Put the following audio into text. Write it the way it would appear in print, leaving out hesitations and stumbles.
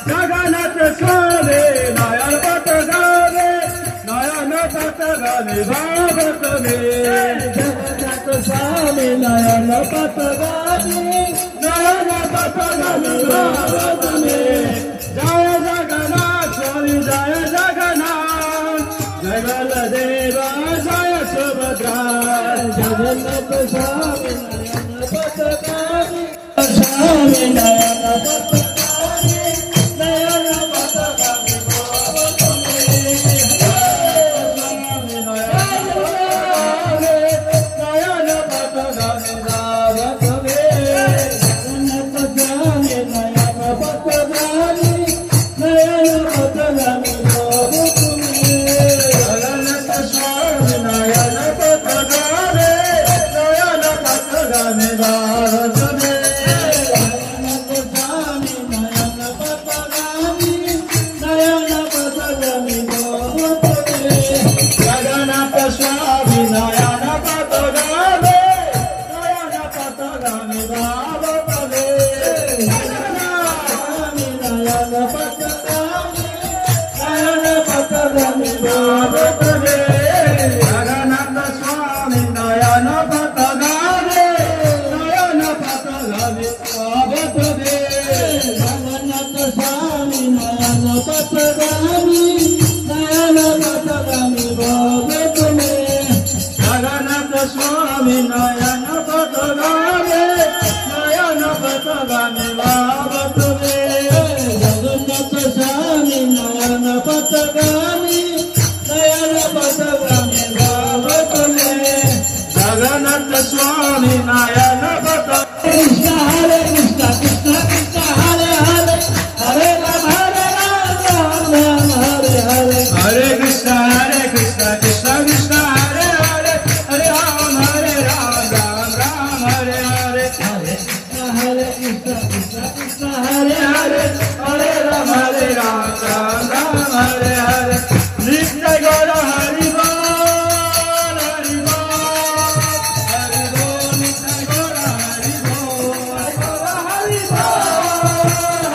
Jagannath Swami Nayan পতগামী Nayan পতগামী ভাবতমে Jagannath Swami Nayan পতগামী Nayan পতগামী ভাবতমে Joy Jagannath Swami Joy Jagannath Joy বলদেবা Joy Subhadra Jagannath Swami Nayan পতগামী Swami Nayan পতগামী Swami Nayana Patagame Nayana Patagame Bhavatame Jagannath Swami Nayana Patagame Nayana Patagame Bhavatame Jagannath Swami Nayana Patagame Krishna Hare Krishna Krishna Krishna Hare Hare Hare Rama Ram Ram Hare Hare Hare Krishna Krishna Krishna Hare Hare Hare Ram Hare Hare Hare Krishna Krishna Hare Hare Hare Ram Ram Hare Hare Nitya Gaura Hari Bol Hari Bol Hari Bol Nitya Gaura Hari Bol Hari Bol